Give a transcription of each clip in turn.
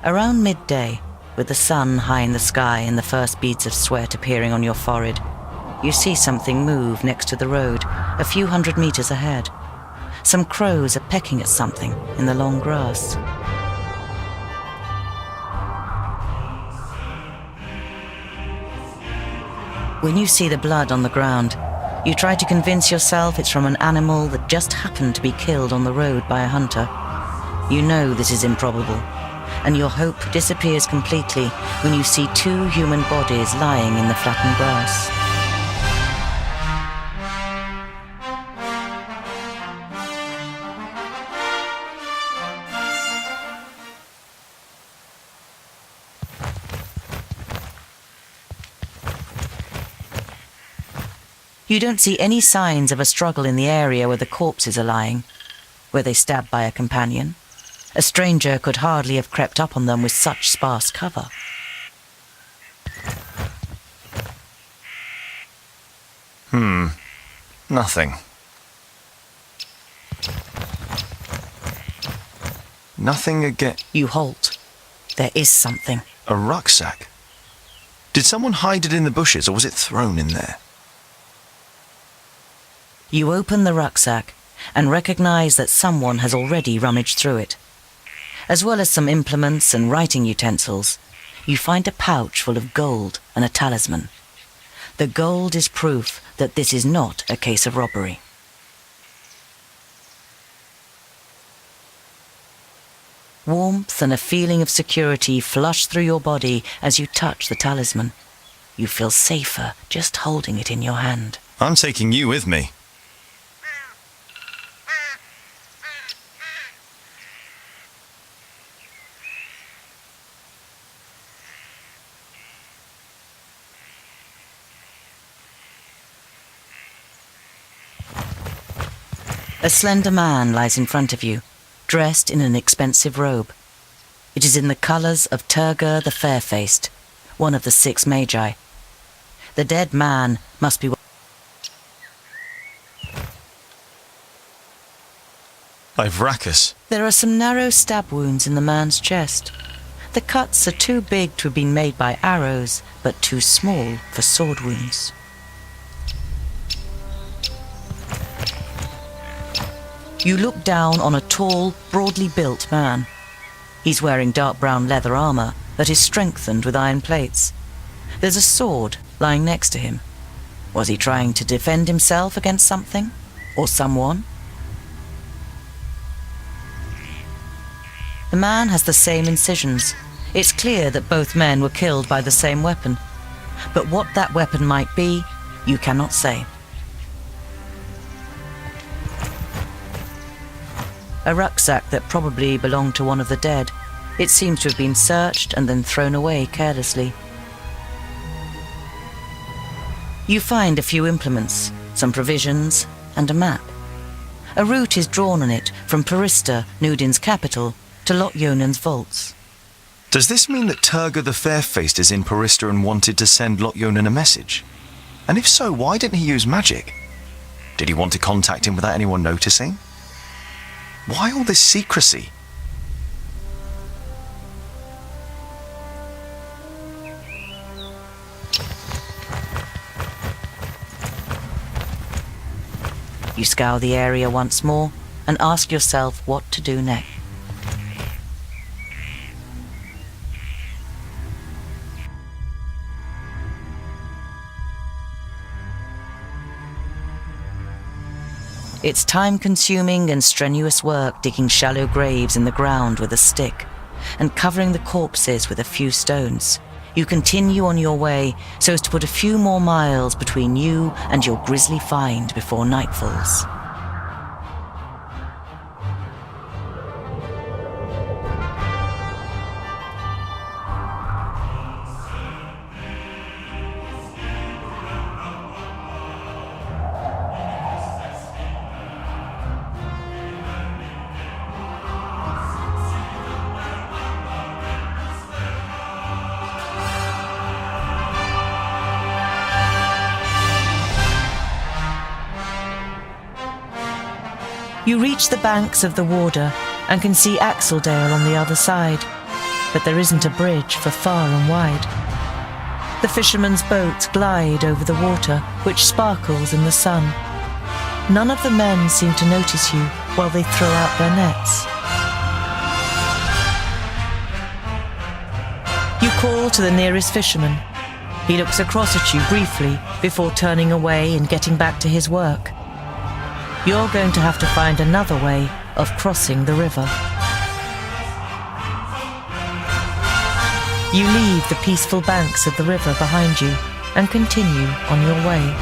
Around midday, with the sun high in the sky and the first beads of sweat appearing on your forehead, you see something move next to the road, a few hundred meters ahead. Some crows are pecking at something in the long grass. When you see the blood on the ground, you try to convince yourself it's from an animal that just happened to be killed on the road by a hunter. You know this is improbable, and your hope disappears completely when you see two human bodies lying in the flattened grass. You don't see any signs of a struggle in the area where the corpses are lying. Were they stabbed by a companion? A stranger could hardly have crept up on them with such sparse cover. Nothing. Nothing again. You halt. There is something. A rucksack? Did someone hide it in the bushes, or was it thrown in there? You open the rucksack and recognize that someone has already rummaged through it. As well as some implements and writing utensils, you find a pouch full of gold and a talisman. The gold is proof that this is not a case of robbery. Warmth and a feeling of security flush through your body as you touch the talisman. You feel safer just holding it in your hand. I'm taking you with me. A slender man lies in front of you, dressed in an expensive robe. It is in the colours of Turgur the Fair-Faced, one of the 6 magi. The dead man must be... Ivrakus. There are some narrow stab wounds in the man's chest. The cuts are too big to have been made by arrows, but too small for sword wounds. You look down on a tall, broadly built man. He's wearing dark brown leather armour that is strengthened with iron plates. There's a sword lying next to him. Was he trying to defend himself against something? Or someone? The man has the same incisions. It's clear that both men were killed by the same weapon. But what that weapon might be, you cannot say. A rucksack that probably belonged to one of the dead. It seems to have been searched and then thrown away carelessly. You find a few implements, some provisions, and a map. A route is drawn on it from Porista, Nudin's capital, to Lotjonen's vaults. Does this mean that Turgur the Fair-Faced is in Porista and wanted to send Lotjonen a message? And if so, why didn't he use magic? Did he want to contact him without anyone noticing? Why all this secrecy? You scour the area once more and ask yourself what to do next. It's time-consuming and strenuous work digging shallow graves in the ground with a stick and covering the corpses with a few stones. You continue on your way so as to put a few more miles between you and your grisly find before night falls. You reach the banks of the Warder and can see Axeldale on the other side. but there isn't a bridge for far and wide. The fishermen's boats glide over the water, which sparkles in the sun. None of the men seem to notice you while they throw out their nets. You call to the nearest fisherman. He looks across at you briefly before turning away and getting back to his work. You're going to have to find another way of crossing the river. You leave the peaceful banks of the river behind you and continue on your way.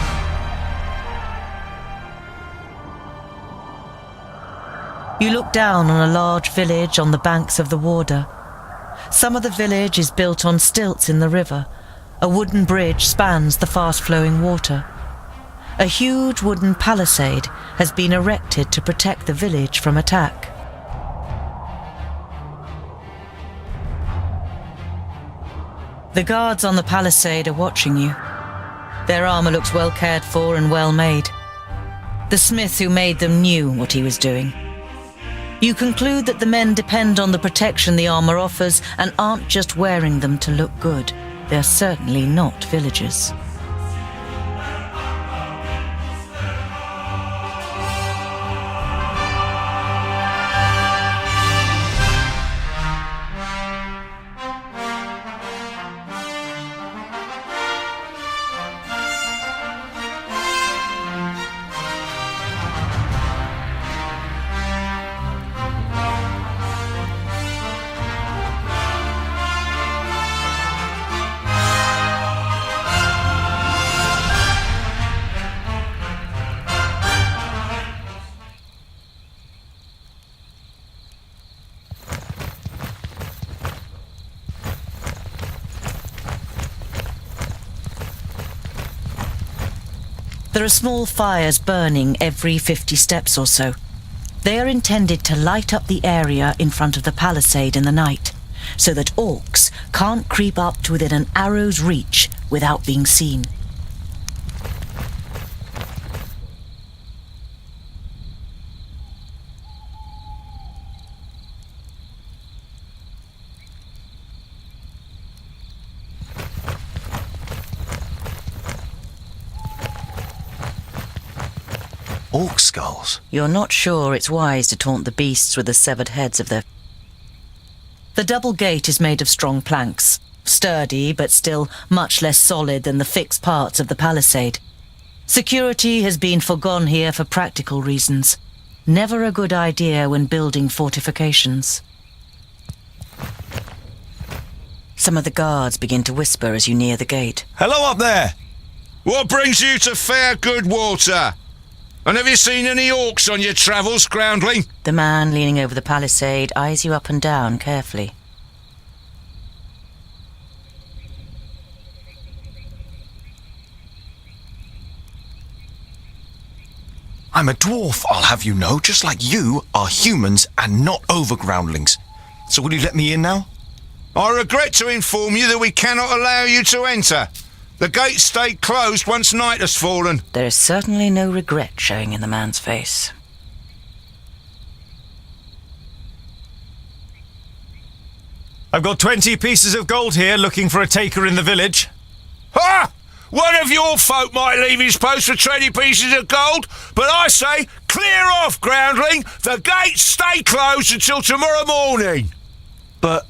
You look down on a large village on the banks of the Warder. Some of the village is built on stilts in the river. A wooden bridge spans the fast-flowing water. A huge wooden palisade has been erected to protect the village from attack. The guards on the palisade are watching you. Their armor looks well cared for and well made. The smith who made them knew what he was doing. You conclude that the men depend on the protection the armor offers and aren't just wearing them to look good. They're certainly not villagers. There are small fires burning every 50 steps or so. They are intended to light up the area in front of the palisade in the night, so that orcs can't creep up to within an arrow's reach without being seen. Orc skulls? You're not sure it's wise to taunt the beasts with the severed heads of their... The double gate is made of strong planks, sturdy but still much less solid than the fixed parts of the palisade. Security has been forgone here for practical reasons. Never a good idea when building fortifications. Some of the guards begin to whisper as you near the gate. Hello up there! What brings you to fair good water? And have you seen any orcs on your travels, groundling? The man leaning over the palisade eyes you up and down carefully. I'm a dwarf, I'll have you know, just like you are humans and not overgroundlings. So will you let me in now? I regret to inform you that we cannot allow you to enter. The gates stay closed once night has fallen. There is certainly no regret showing in the man's face. I've got 20 pieces of gold here looking for a taker in the village. Ha! One of your folk might leave his post for 20 pieces of gold, but I say, clear off, groundling. The gates stay closed until tomorrow morning. But...